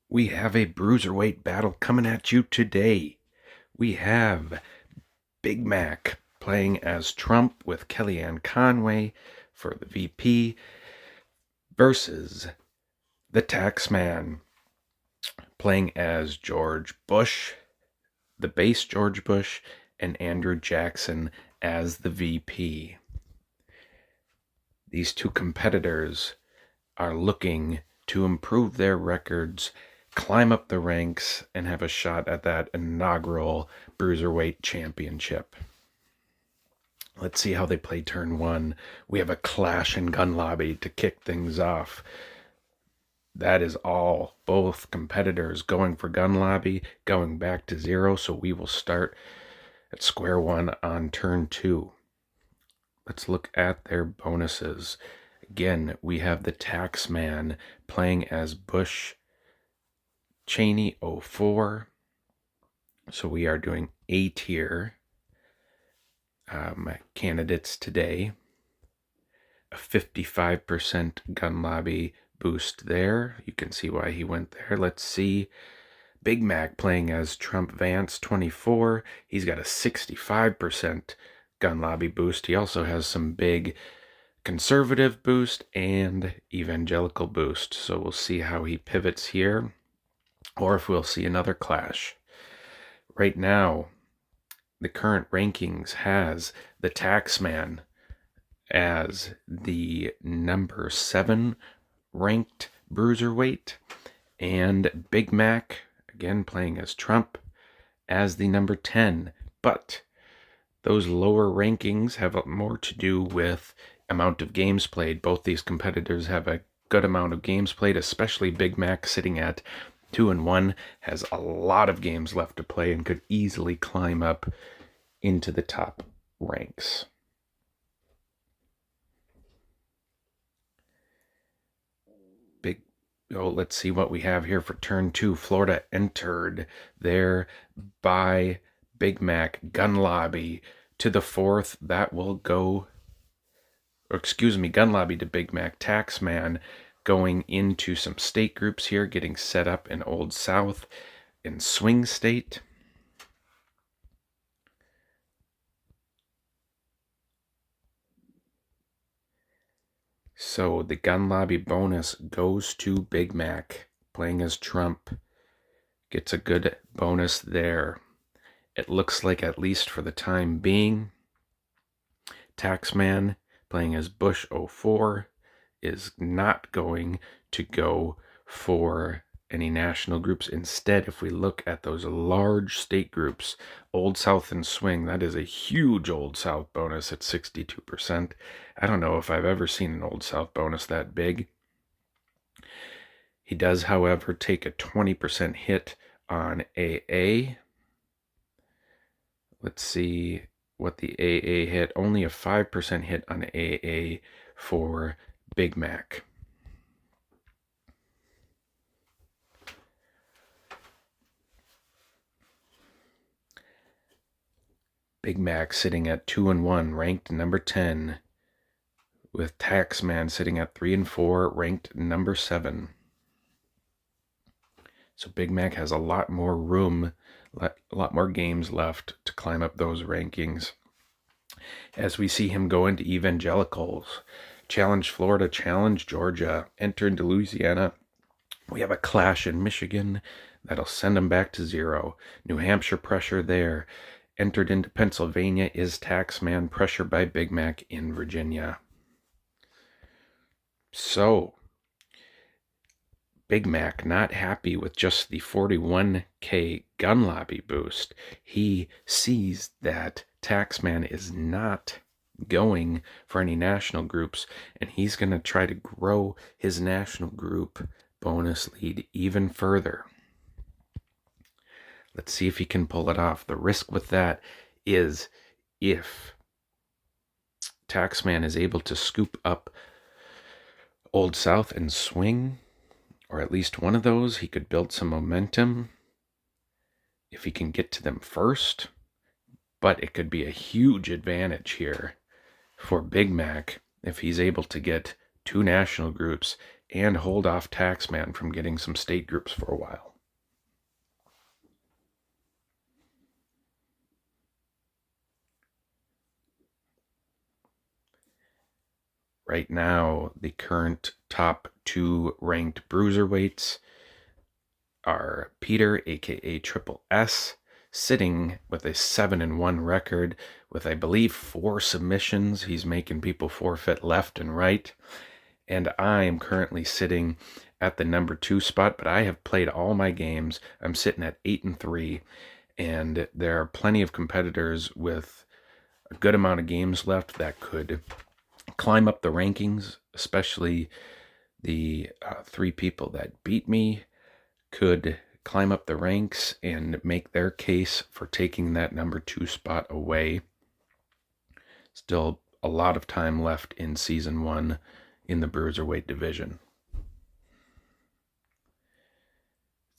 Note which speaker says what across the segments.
Speaker 1: We have a Bruiserweight battle coming at you today. We have Big Mac playing as Trump with Kellyanne Conway for the VP versus the Taxman playing as George Bush, the base George Bush, and Andrew Jackson as the VP. These two competitors are looking to improve their records, climb up the ranks, and have a shot at that inaugural Bruiserweight Championship. Let's see how they play turn one. We have a clash in gun lobby to kick things off. That is all. Both competitors going for gun lobby, going back to zero, so we will start at square one on turn two. Let's look at their bonuses. Again, we have the Taxman playing as Bush Cheney 04. So we are doing A tier candidates today. A 55% gun lobby boost there. You can see why he went there. Let's see. Big Mac playing as Trump Vance 24. He's got a 65% gun lobby boost. He also has some big conservative boost and evangelical boost. So we'll see how he pivots here, or if we'll see another clash. Right now, the current rankings has the Taxman as the number 7 ranked Bruiserweight, and Big Mac, again playing as Trump, as the number 10. But those lower rankings have more to do with amount of games played. Both these competitors have a good amount of games played, especially Big Mac sitting at 2-1, has a lot of games left to play and could easily climb up into the top ranks. Let's see what we have here for turn two. Florida entered there by Big Mac. Gun lobby to the 4th. That will go, gun lobby to Big Mac. Taxman going into some state groups here, getting set up in Old South, in Swing State. So the gun lobby bonus goes to Big Mac, playing as Trump. Gets a good bonus there. It looks like, at least for the time being, Taxman playing as Bush 04 is not going to go for any national groups. Instead, if we look at those large state groups, Old South and Swing, that is a huge Old South bonus at 62%. I don't know if I've ever seen an Old South bonus that big. He does, however, take a 20% hit on AA. Let's see what the AA hit. Only a 5% hit on AA for Big Mac. Big Mac sitting at 2-1, ranked number 10, with Taxman sitting at 3-4, ranked number 7. So Big Mac has a lot more room, a lot more games left to climb up those rankings. As we see him go into evangelicals, challenge Florida, challenge Georgia, enter into Louisiana. We have a clash in Michigan that'll send him back to 0. New Hampshire pressure there. Entered into Pennsylvania is Taxman, pressure by Big Mac in Virginia. So, Big Mac not happy with just the 41K gun lobby boost. He sees that Taxman is not going for any national groups, and he's going to try to grow his national group bonus lead even further. Let's see if he can pull it off. The risk with that is if Taxman is able to scoop up Old South and Swing, or at least one of those, he could build some momentum if he can get to them first. But it could be a huge advantage here for Big Mac if he's able to get 2 national groups and hold off Taxman from getting some state groups for a while. Right now, the current top 2 ranked Bruiserweights are Peter, aka Triple S, sitting with a 7-1 record with, I believe, 4 submissions. He's making people forfeit left and right. And I am currently sitting at the number 2 spot, but I have played all my games. I'm sitting at 8-3, and there are plenty of competitors with a good amount of games left that could climb up the rankings, especially the 3 people that beat me could climb up the ranks and make their case for taking that number 2 spot away. Still a lot of time left in Season 1 in the Bruiserweight division.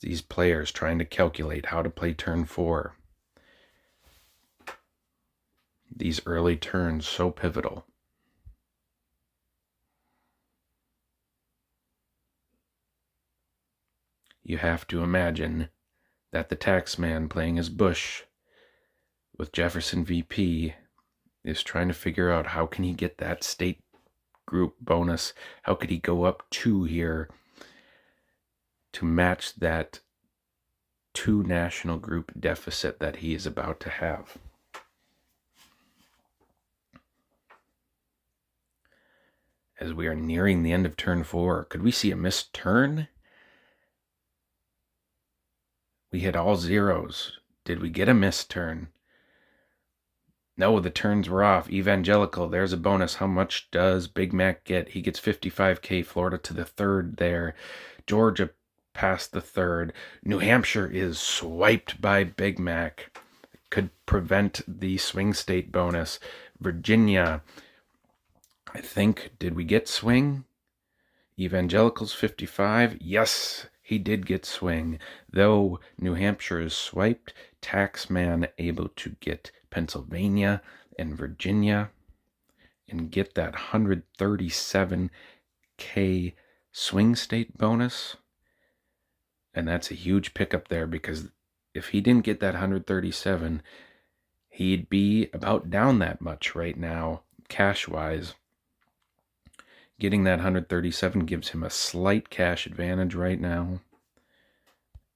Speaker 1: These players trying to calculate how to play turn 4. These early turns so pivotal. You have to imagine that the taxman playing his Bush with Jefferson VP is trying to figure out how can he get that state group bonus. How could he go up 2 here to match that 2 national group deficit that he is about to have? As we are nearing the end of turn 4, could we see a missed turn? We hit all zeros. Did we get a missed turn? No, the turns were off. Evangelical, there's a bonus. How much does Big Mac get? He gets 55K. Florida to the 3rd there. Georgia past the 3rd. New Hampshire is swiped by Big Mac. Could prevent the swing state bonus. Virginia, I think, did we get swing? Evangelicals 55. Yes, he did get swing. Though New Hampshire is swiped, Taxman able to get Pennsylvania and Virginia and get that 137K swing state bonus. And that's a huge pickup there, because if he didn't get that 137, he'd be about down that much right now, cash-wise. Getting that 137 gives him a slight cash advantage right now.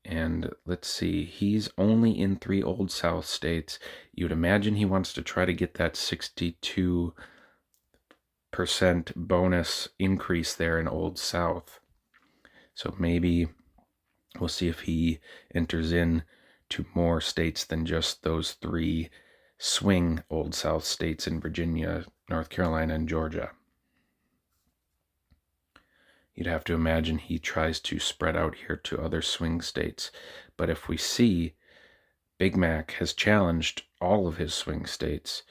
Speaker 1: And let's see, he's only in 3 Old South states. You'd imagine he wants to try to get that 62% bonus increase there in Old South. So maybe we'll see if he enters in to more states than just those 3 swing Old South states in Virginia, North Carolina, and Georgia. You'd have to imagine he tries to spread out here to other swing states. But if we see Big Mac has challenged all of his swing states,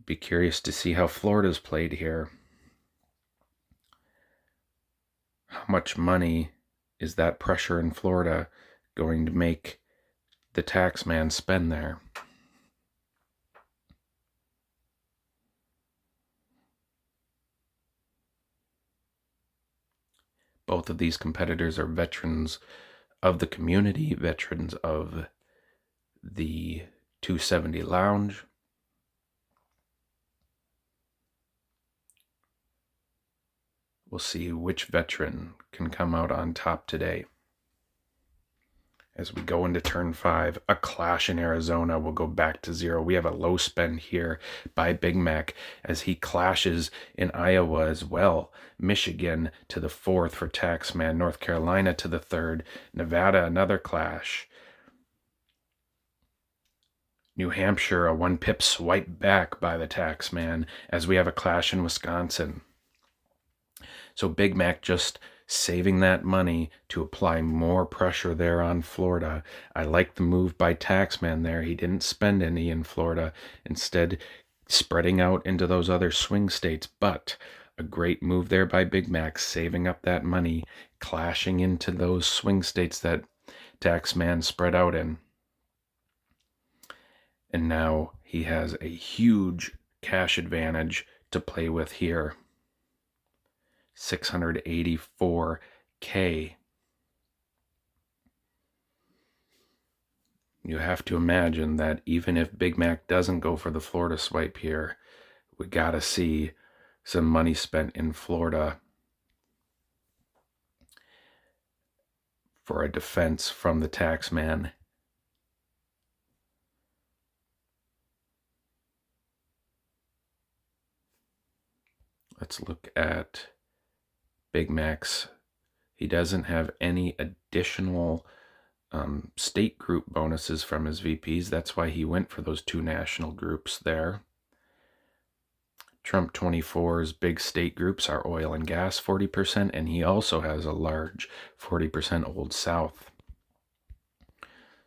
Speaker 1: be curious to see how Florida's played here. How much money is that pressure in Florida going to make the taxman spend there? Both of these competitors are veterans of the community, veterans of the 270 Lounge. We'll see which veteran can come out on top today. As we go into turn 5, a clash in Arizona will go back to 0. We have a low spend here by Big Mac as he clashes in Iowa as well. Michigan to the 4th for Taxman. North Carolina to the 3rd. Nevada, another clash. New Hampshire, a 1-pip swipe back by the Taxman as we have a clash in Wisconsin. So Big Mac just saving that money to apply more pressure there on Florida. I like the move by Taxman there. He didn't spend any in Florida, instead spreading out into those other swing states. But a great move there by Big Mac, saving up that money, clashing into those swing states that Taxman spread out in. And now he has a huge cash advantage to play with here. $684K. You have to imagine that even if Big Mac doesn't go for the Florida swipe here, we gotta see some money spent in Florida for a defense from the tax man. Let's look at Big Mac's. He doesn't have any additional state group bonuses from his VPs. That's why he went for those 2 national groups there. Trump 24's big state groups are oil and gas 40%, and he also has a large 40% Old South.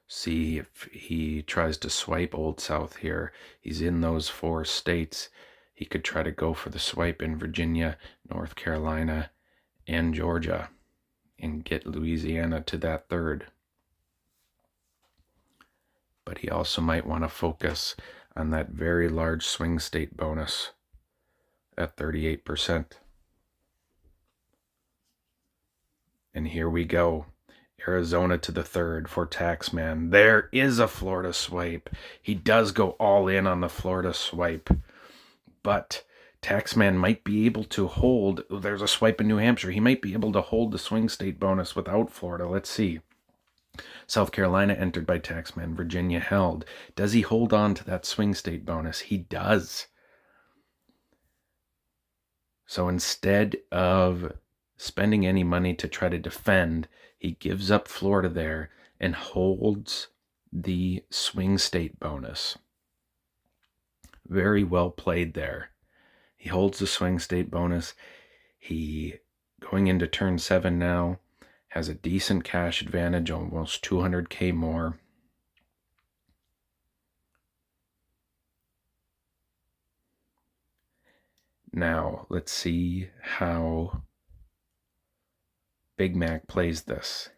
Speaker 1: See if he tries to swipe Old South here. He's in those 4 states. He could try to go for the swipe in Virginia, North Carolina, and Georgia, and get Louisiana to that 3rd. But he also might want to focus on that very large swing state bonus at 38%. And here we go. Arizona to the 3rd for Taxman. There is a Florida swipe. He does go all in on the Florida swipe. But Taxman might be able to hold. There's a swipe in New Hampshire. He might be able to hold the swing state bonus without Florida. Let's see. South Carolina entered by Taxman. Virginia held. Does he hold on to that swing state bonus? He does. So instead of spending any money to try to defend, he gives up Florida there and holds the swing state bonus. Very well played there. He holds the swing state bonus. He, going into turn 7 now, has a decent cash advantage, almost $200K more. Now, let's see how Big Mac plays this.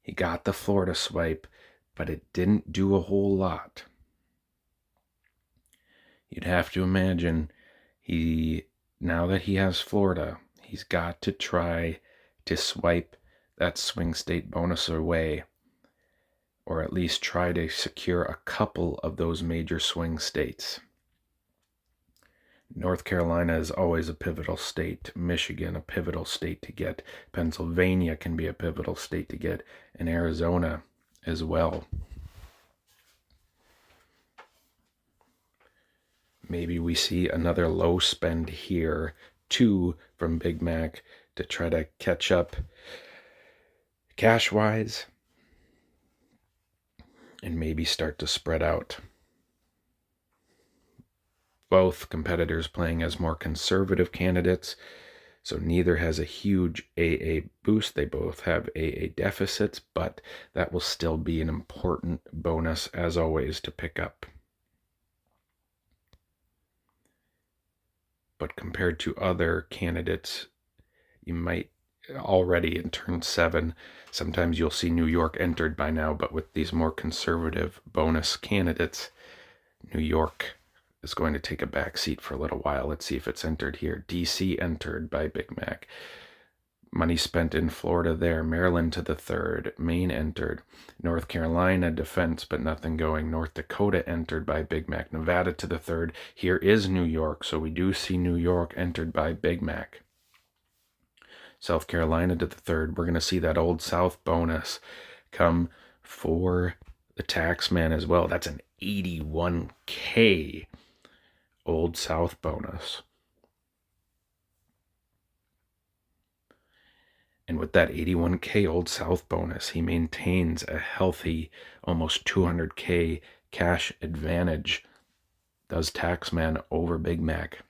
Speaker 1: He got the Florida swipe, but it didn't do a whole lot. You'd have to imagine now that he has Florida, he's got to try to swipe that swing state bonus away, or at least try to secure a couple of those major swing states. North Carolina is always a pivotal state. Michigan, a pivotal state to get. Pennsylvania can be a pivotal state to get. And Arizona as well. Maybe we see another low spend here, 2 from Big Mac to try to catch up cash-wise and maybe start to spread out. Both competitors playing as more conservative candidates, so neither has a huge AA boost. They both have AA deficits, but that will still be an important bonus, as always, to pick up. But compared to other candidates, you might already in turn 7, sometimes you'll see New York entered by now, but with these more conservative bonus candidates, New York is going to take a back seat for a little while. Let's see if it's entered here. DC entered by Big Mac. Money spent in Florida there. Maryland to the 3rd. Maine entered. North Carolina defense, but nothing going. North Dakota entered by Big Mac. Nevada to the 3rd. Here is New York, so we do see New York entered by Big Mac. South Carolina to the 3rd. We're going to see that Old South bonus come for the tax man as well. That's an $81K Old South bonus. And with that $81K Old South bonus, he maintains a healthy almost $200K cash advantage. Does Taxman over Big Mac.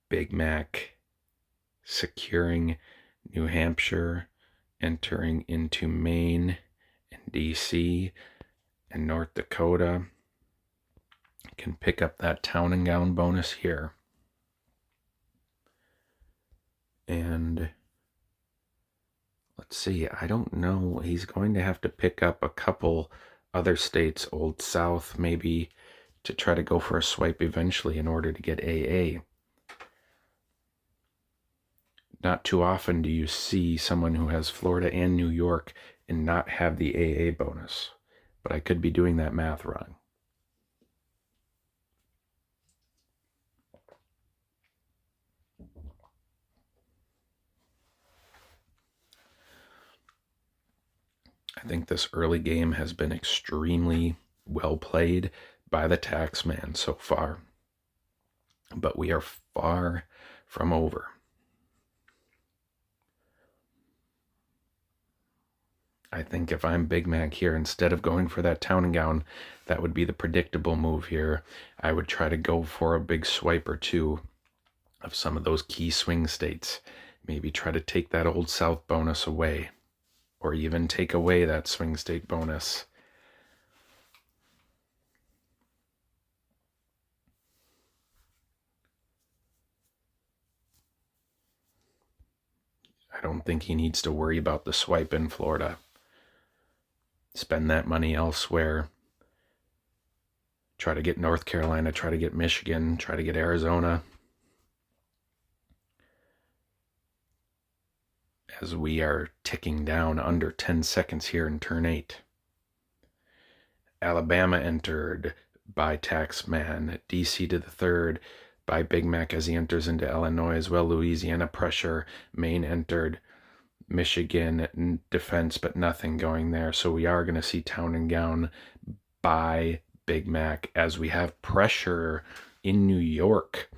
Speaker 1: Big Mac securing New Hampshire, entering into Maine and DC and North Dakota. Can pick up that town and gown bonus here. And let's see, I don't know. He's going to have to pick up a couple other states, Old South, maybe to try to go for a swipe eventually in order to get AA. Not too often do you see someone who has Florida and New York and not have the AA bonus, but I could be doing that math wrong. I think this early game has been extremely well played by the taxman so far, but we are far from over. I think if I'm Big Mac here, instead of going for that town and gown, that would be the predictable move here. I would try to go for a big swipe or two of some of those key swing states. Maybe try to take that Old South bonus away, or even take away that swing state bonus. I don't think he needs to worry about the swipe in Florida. Spend that money elsewhere. Try to get North Carolina, try to get Michigan, try to get Arizona. As we are ticking down under 10 seconds here in turn 8. Alabama entered by Taxman. DC to the third by Big Mac as he enters into Illinois as well. Louisiana pressure. Maine entered. Michigan defense, but nothing going there. So we are going to see town and gown by Big Mac as we have pressure in New York.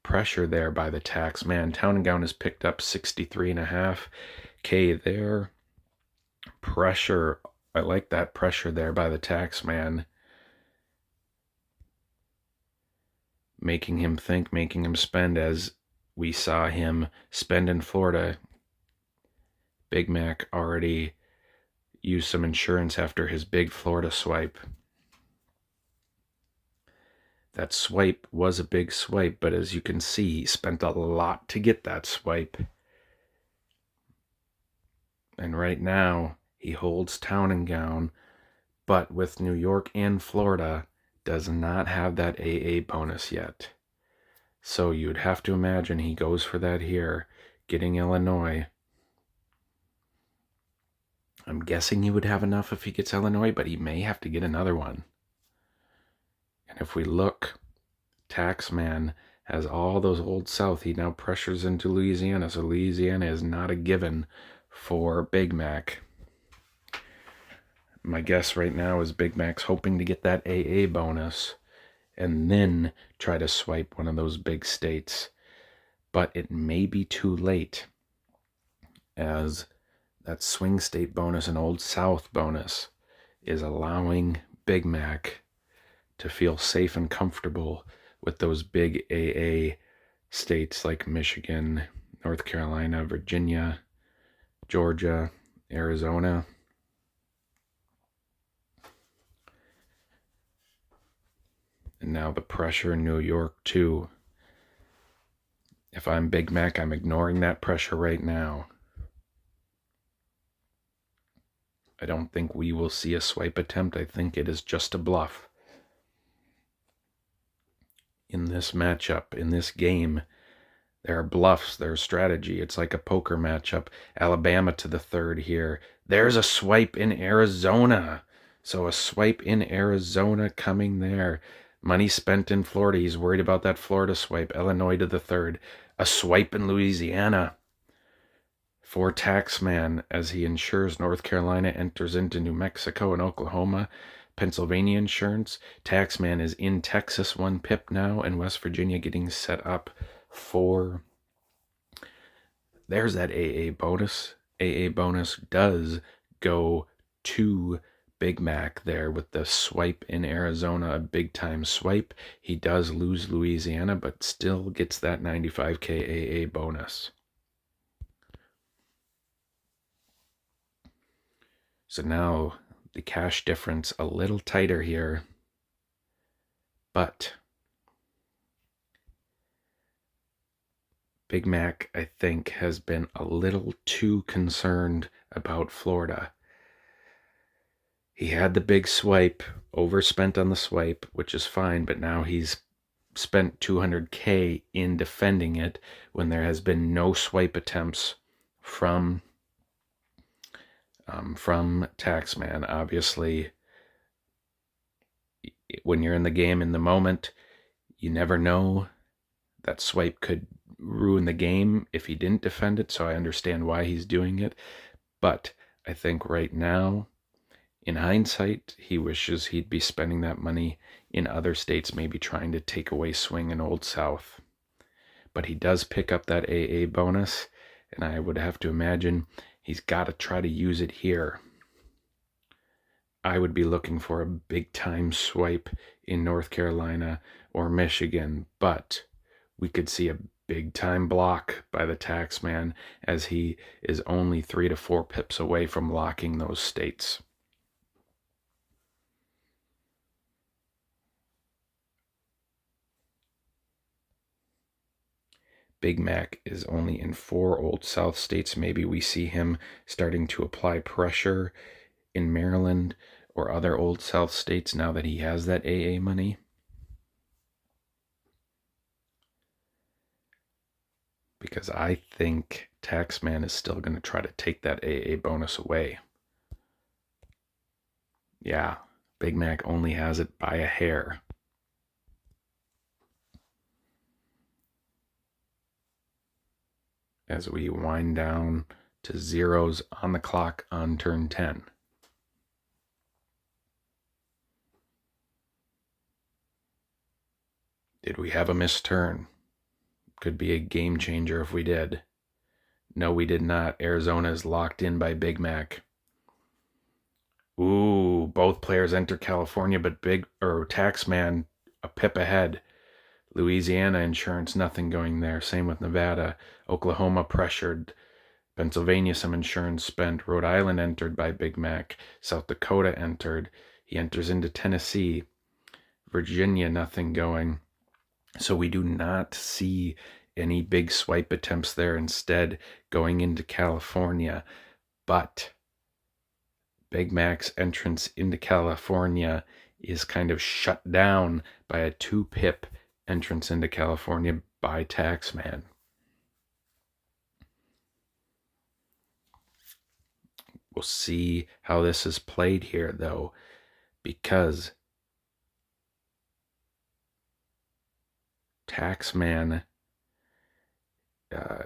Speaker 1: Pressure there by the taxman. Town and gown has picked up 63.5K there. Pressure. I like that pressure there by the taxman. Making him think, making him spend, as we saw him spend in Florida. Big Mac already used some insurance after his big Florida swipe. That swipe was a big swipe, but as you can see, he spent a lot to get that swipe. And right now, he holds town and gown, but with New York and Florida, does not have that AA bonus yet. So you'd have to imagine he goes for that here, getting Illinois. I'm guessing he would have enough if he gets Illinois, but he may have to get another one. And if we look, Taxman has all those Old South. He now pressures into Louisiana, so Louisiana is not a given for Big Mac. My guess right now is Big Mac's hoping to get that AA bonus and then try to swipe one of those big states. But it may be too late, as that swing state bonus and Old South bonus is allowing Big Mac to feel safe and comfortable with those big AA states like Michigan, North Carolina, Virginia, Georgia, Arizona. And now the pressure in New York too. If I'm Big Mac, I'm ignoring that pressure right now. I don't think we will see a swipe attempt. I think it is just a bluff. In this matchup, in this game, there are bluffs, there's strategy. It's like a poker matchup. Alabama to the third here. There's a swipe in Arizona. So a swipe in Arizona coming there. Money spent in Florida. He's worried about that Florida swipe. Illinois to the third. A swipe in Louisiana for Taxman as he ensures North Carolina enters into New Mexico and Oklahoma. Pennsylvania insurance. Taxman is in Texas, 1 pip now, and West Virginia getting set up for. There's that AA bonus. AA bonus does go to Big Mac there with the swipe in Arizona, a big time swipe. He does lose Louisiana, but still gets that 95K AA bonus. So now the cash difference a little tighter here, but Big Mac, I think, has been a little too concerned about Florida. He had the big swipe, overspent on the swipe, which is fine, but now he's spent 200K in defending it when there has been no swipe attempts from Taxman. Obviously, when you're in the game in the moment, you never know. That swipe could ruin the game if he didn't defend it, so I understand why he's doing it. But I think right now, in hindsight, he wishes he'd be spending that money in other states, maybe trying to take away swing in Old South. But he does pick up that AA bonus, and I would have to imagine he's got to try to use it here. I would be looking for a big-time swipe in North Carolina or Michigan, but we could see a big-time block by the Taxman, as he is only 3 to 4 pips away from locking those states. Big Mac is only in 4 Old South states. Maybe we see him starting to apply pressure in Maryland or other Old South states now that he has that AA money. Because I think Taxman is still going to try to take that AA bonus away. Yeah, Big Mac only has it by a hair. As we wind down to zeros on the clock on turn 10. Did we have a missed turn? Could be a game changer if we did. No, we did not. Arizona is locked in by Big Mac. Ooh, both players enter California, but Taxman a pip ahead. Louisiana insurance, nothing going there. Same with Nevada. Oklahoma pressured. Pennsylvania, some insurance spent. Rhode Island entered by Big Mac. South Dakota entered. He enters into Tennessee. Virginia, nothing going. So we do not see any big swipe attempts there. Instead, going into California. But Big Mac's entrance into California is kind of shut down by a 2-pip entrance into California by Taxman. We'll see how this is played here, though, because Taxman,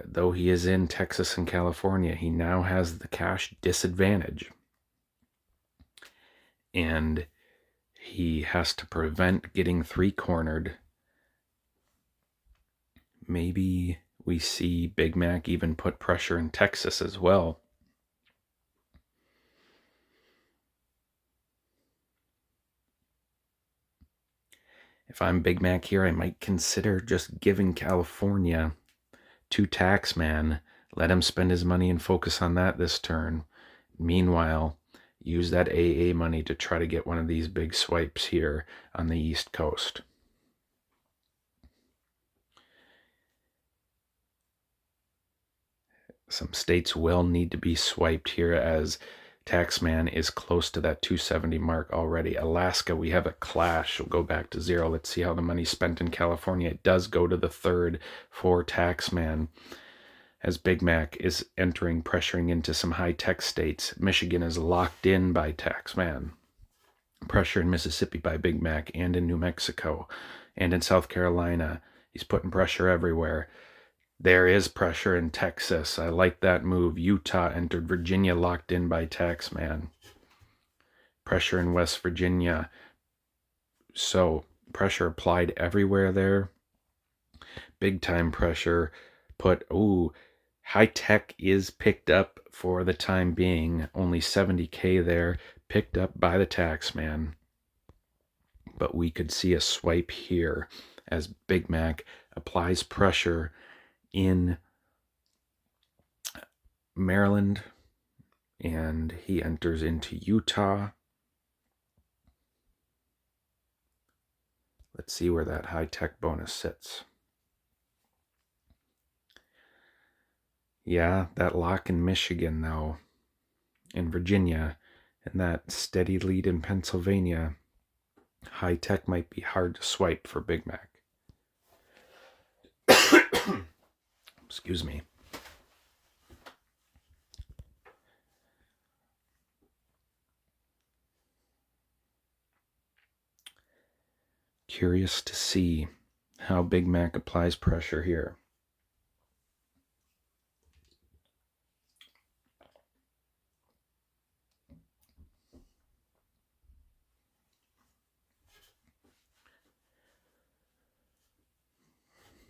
Speaker 1: though he is in Texas and California, he now has the cash disadvantage. And he has to prevent getting 3-cornered. Maybe we see Big Mac even put pressure in Texas as well. If I'm Big Mac here, I might consider just giving California to Taxman. Let him spend his money and focus on that this turn. Meanwhile, use that AA money to try to get one of these big swipes here on the East Coast. Some states will need to be swiped here, as Taxman is close to that 270 mark already. Alaska, we have a clash. We'll go back to 0. Let's see how the money spent in California. It does go to the 3rd for Taxman, as Big Mac is pressuring into some high-tech states. Michigan is locked in by Taxman. Pressure in Mississippi by Big Mac, and in New Mexico, and in South Carolina. He's putting pressure everywhere. There is pressure in Texas. I like that move. Utah entered. Virginia locked in by Taxman. Pressure in West Virginia. So pressure applied everywhere there. Big time pressure put. High tech is picked up for the time being. Only 70K there, picked up by the Taxman. But we could see a swipe here as Big Mac applies pressure in Maryland, and he enters into Utah. Let's see where that high-tech bonus sits. Yeah, that lock in Michigan, though, in Virginia, And that steady lead in Pennsylvania, high tech might be hard to swipe for Big Mac. Excuse me. Curious to see how Big Mac applies pressure here.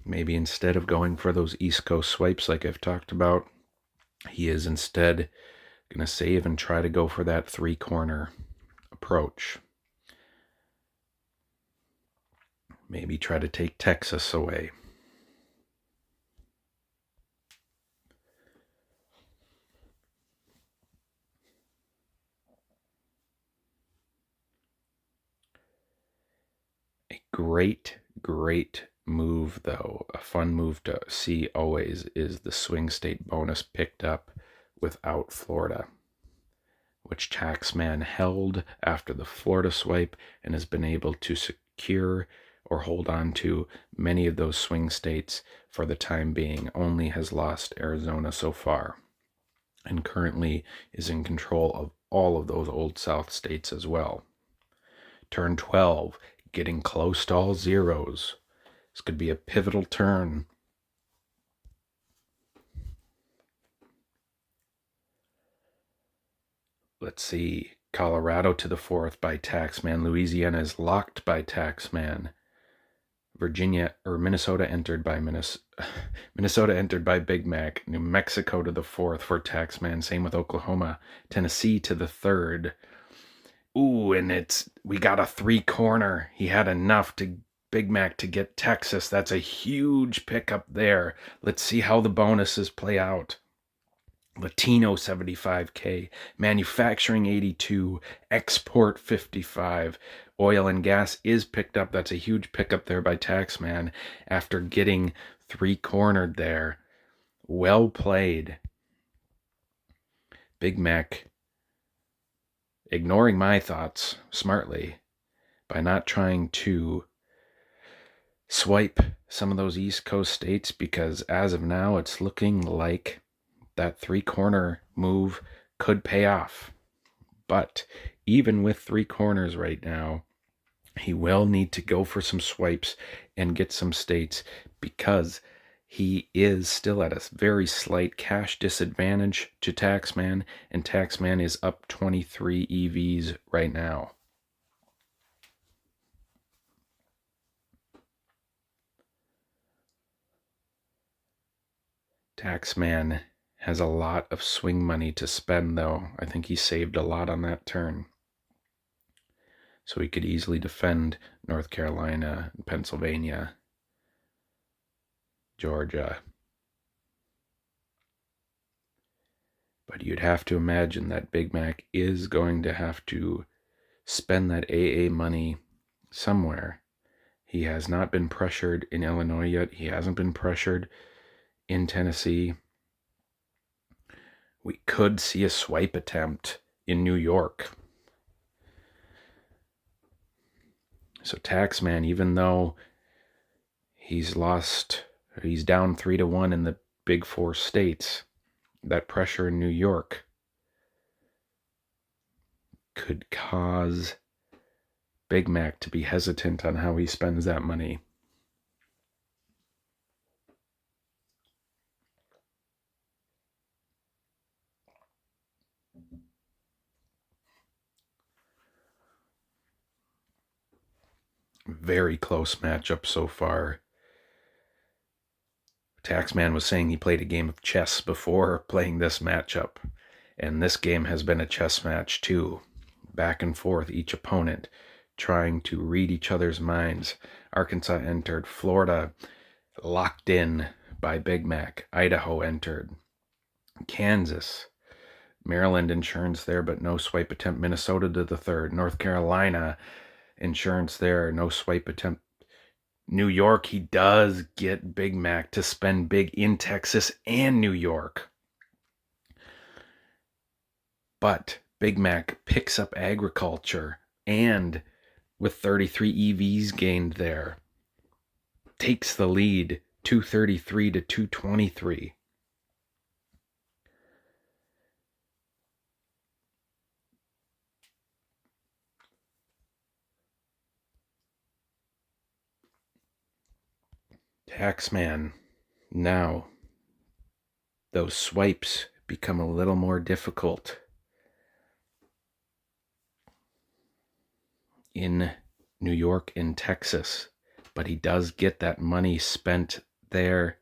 Speaker 1: Maybe instead of going for those East Coast swipes like I've talked about, he is instead going to save and try to go for that 3-corner approach. Maybe try to take Texas away. A great move, though, a fun move to see always, is the swing state bonus picked up without Florida, which Taxman held after the Florida swipe and has been able to secure or hold on to many of those swing states for the time being. Only has lost Arizona so far, and currently is in control of all of those Old South states as well. Turn 12, getting close to all zeros. This could be a pivotal turn. Let's see. Colorado to the 4th by Taxman. Louisiana is locked by Taxman. Minnesota entered by Minnesota entered by Big Mac. New Mexico to the 4th for Taxman. Same with Oklahoma. Tennessee to the 3rd. Ooh, and we got a 3-corner. He had enough to Big Mac to get Texas. That's a huge pickup there. Let's see how the bonuses play out. Latino 75K, manufacturing 82, export 55. Oil and gas is picked up. That's a huge pickup there by Taxman after getting 3-cornered there. Well played. Big Mac ignoring my thoughts smartly by not trying to swipe some of those East Coast states, because as of now it's looking like that 3-corner move could pay off. But even with 3 corners right now, he will need to go for some swipes and get some states, because he is still at a very slight cash disadvantage to Taxman, and Taxman is up 23 EVs right now. Taxman has a lot of swing money to spend, though. I think he saved a lot on that turn. So he could easily defend North Carolina, Pennsylvania, Georgia. But you'd have to imagine that Big Mac is going to have to spend that AA money somewhere. He has not been pressured in Illinois yet. He hasn't been pressured in Tennessee. We could see a swipe attempt in New York. So Taxman, even though he's down 3-1 in the big 4 states, that pressure in New York could cause Big Mac to be hesitant on how he spends that money. Very close matchup so far. Taxman was saying he played a game of chess before playing this matchup, and this game has been a chess match too. Back and forth, each opponent trying to read each other's minds. Arkansas entered. Florida locked in by Big Mac. Idaho entered. Kansas. Maryland insurance there, but no swipe attempt. Minnesota to the 3rd. North Carolina insurance there, no swipe attempt. New York, he does get Big Mac to spend big in Texas and New York. But Big Mac picks up agriculture and with 33 EVs gained there, takes the lead 233 to 223. Taxman, now those swipes become a little more difficult in New York and Texas, but he does get that money spent there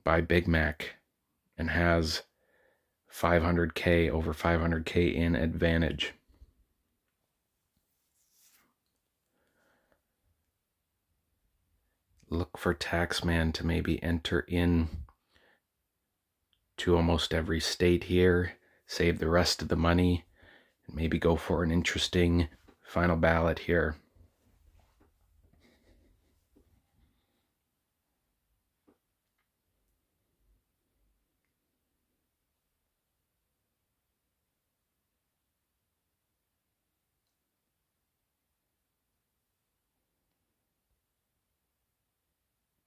Speaker 1: by Big Mac and has 500K, over 500K in advantage. Look for Taxman to maybe enter in to almost every state here, save the rest of the money, and maybe go for an interesting final ballot here.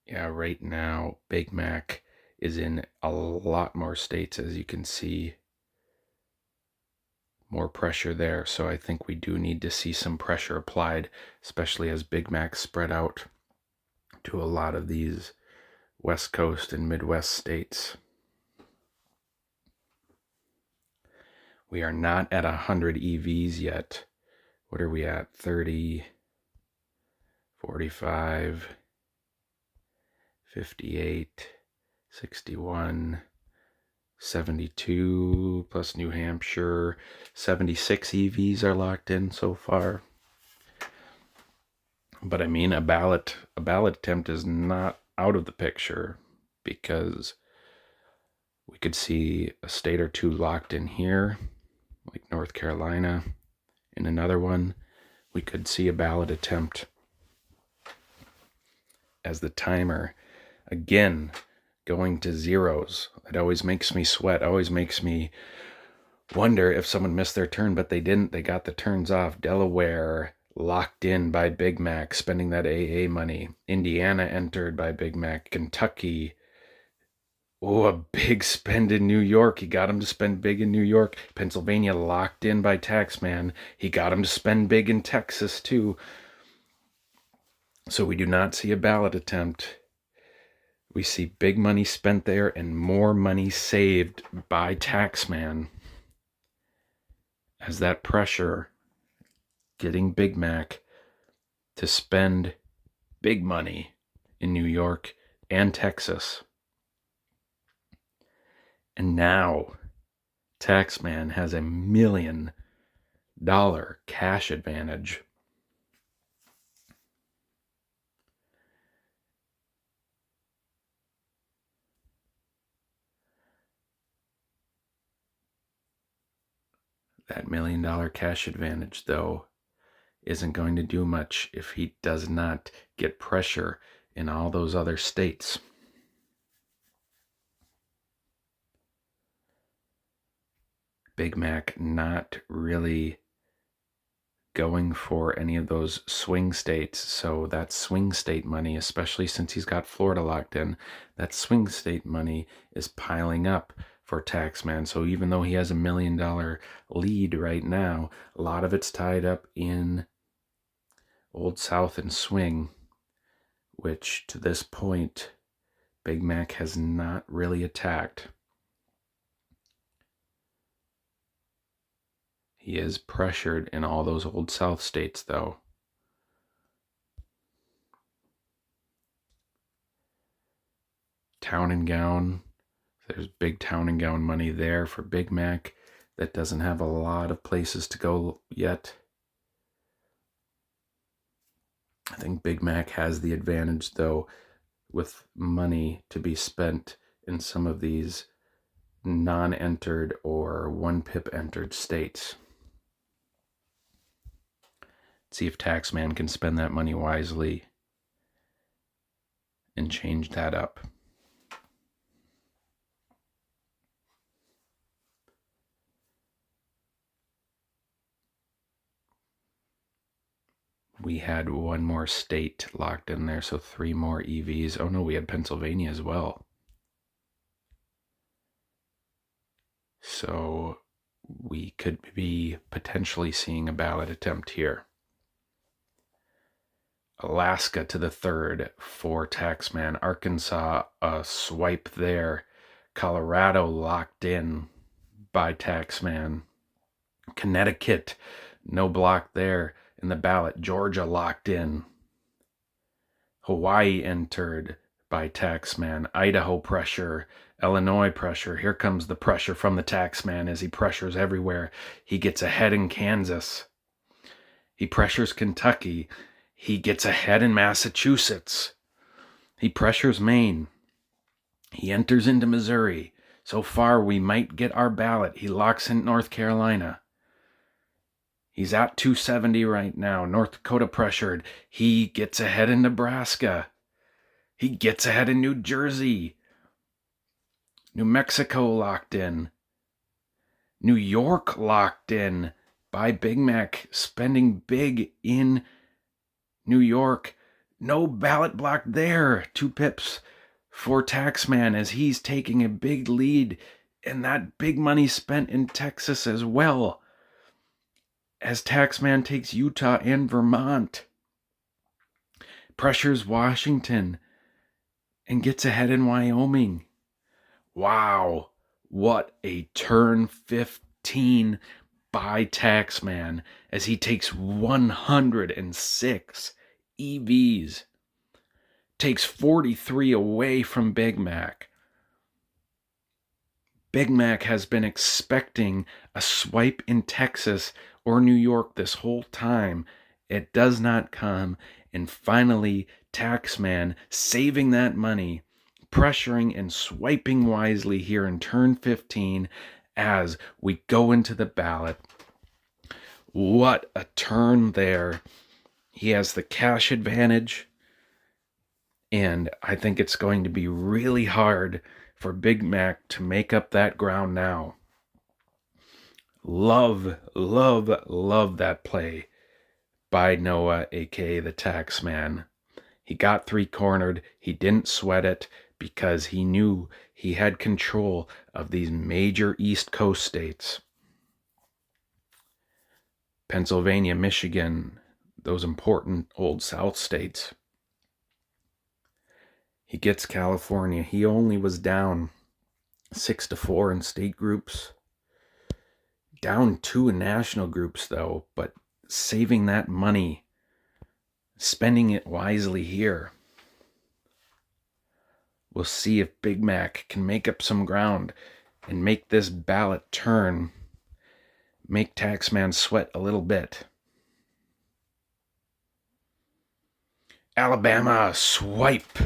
Speaker 1: Yeah, right now, Big Mac is in a lot more states, as you can see. More pressure there, so I think we do need to see some pressure applied, especially as Big Mac spread out to a lot of these West Coast and Midwest states. We are not at 100 EVs yet. What are we at? 30, 45, 58, 61, 72 plus New Hampshire. 76 EVs are locked in so far. But I mean, a ballot attempt is not out of the picture, because we could see a state or two locked in here, like North Carolina. In another one, we could see a ballot attempt as the timer again going to zeros. It always makes me sweat, always makes me wonder if someone missed their turn, but they didn't. They got the turns off. Delaware locked in by Big Mac, spending that AA money. Indiana entered by Big Mac. Kentucky, oh, a big spend in New York. He got him to spend big in New York. Pennsylvania locked in by Taxman. He got him to spend big in Texas too. So we do not see a ballot attempt. We see big money spent there and more money saved by Taxman, as that pressure getting Big Mac to spend big money in New York and Texas. And now Taxman has $1 million cash advantage. That $1 million cash advantage, though, isn't going to do much if he does not get pressure in all those other states. Big Mac not really going for any of those swing states, so that swing state money, especially since he's got Florida locked in, that swing state money is piling up for Taxman. So even though he has $1 million lead right now, a lot of it's tied up in Old South and swing, which to this point Big Mac has not really attacked. He is pressured in all those Old South states, though. Town and gown. There's big town and gown money there for Big Mac that doesn't have a lot of places to go yet. I think Big Mac has the advantage, though, with money to be spent in some of these non-entered or one pip entered states. See if Taxman can spend that money wisely and change that up. we had one more state locked in there, so 3 more EVs. Oh no, we had Pennsylvania as well. So we could be potentially seeing a ballot attempt here. Alaska to the 3rd for Taxman. Arkansas, a swipe there. Colorado locked in by Taxman. Connecticut, no block there in the ballot. Georgia locked in. Hawaii entered by Taxman. Idaho pressure. Illinois pressure. Here comes the pressure from the Taxman as he pressures everywhere. He gets ahead in Kansas. He pressures Kentucky. He gets ahead in Massachusetts. He pressures Maine. He enters into Missouri. So far, we might get our ballot. He locks in North Carolina. He's at 270 right now. North Dakota pressured. He gets ahead in Nebraska. He gets ahead in New Jersey. New Mexico locked in. New York locked in by Big Mac, spending big in New York. No ballot block there. 2 pips for Taxman as he's taking a big lead, and that big money spent in Texas as well, as Taxman takes Utah and Vermont, pressures Washington, and gets ahead in Wyoming. Wow, what a turn 15 by Taxman as he takes 106 EVs, takes 43 away from Big Mac. Big Mac has been expecting a swipe in Texas or New York this whole time. It does not come, and finally Taxman saving that money, pressuring and swiping wisely here in turn 15 as we go into the ballot. What a turn there. He has the cash advantage, and I think it's going to be really hard for Big Mac to make up that ground now. Love, love, love that play by Noah, aka the Taxman. He got 3-cornered. He didn't sweat it because he knew he had control of these major East Coast states. Pennsylvania, Michigan, those important old South states. He gets California. He only was down 6-4 in state groups. Down 2 in national groups, though, but saving that money, spending it wisely here. We'll see if Big Mac can make up some ground and make this ballot turn, make Taxman sweat a little bit. Alabama, swipe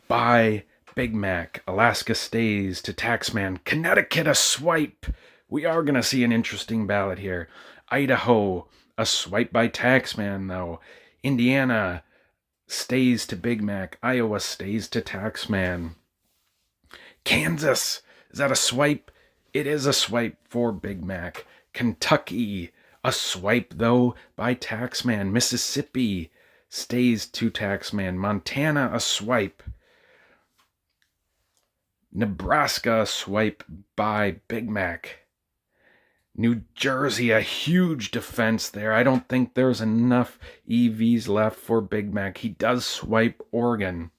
Speaker 1: by Big Mac. Alaska stays to Taxman. Connecticut, a swipe. We are going to see an interesting ballot here. Idaho, a swipe by Taxman, though. Indiana stays to Big Mac. Iowa stays to Taxman. Kansas, is that a swipe? It is a swipe for Big Mac. Kentucky, a swipe, though, by Taxman. Mississippi stays to Taxman. Montana, a swipe. Nebraska, a swipe by Big Mac. New Jersey, a huge defense there. I don't think there's enough EVs left for Big Mac. He does swipe Oregon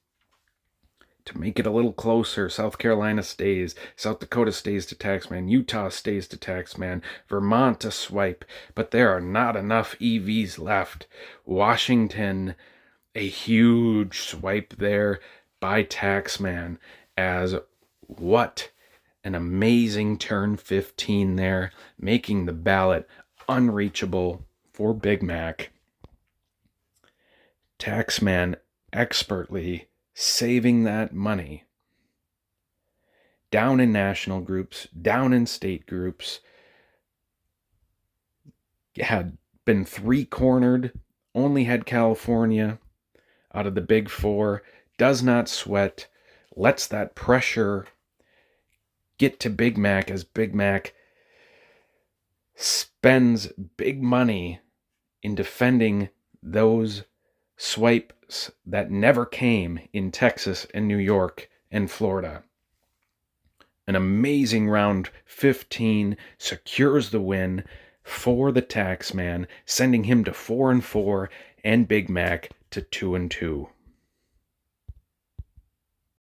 Speaker 1: to make it a little closer. South Carolina stays. South Dakota stays to Taxman. Utah stays to Taxman. Vermont a swipe, but there are not enough EVs left. Washington, a huge swipe there by Taxman, as what an amazing turn 15 there, making the ballot unreachable for Big Mac. Taxman expertly saving that money. Down in national groups, down in state groups, had been 3-cornered, only had California out of the big 4, does not sweat, lets that pressure get to Big Mac as Big Mac spends big money in defending those swipes that never came in Texas and New York and Florida. An amazing round 15 secures the win for the Taxman, sending him to 4-4 and Big Mac to 2-2.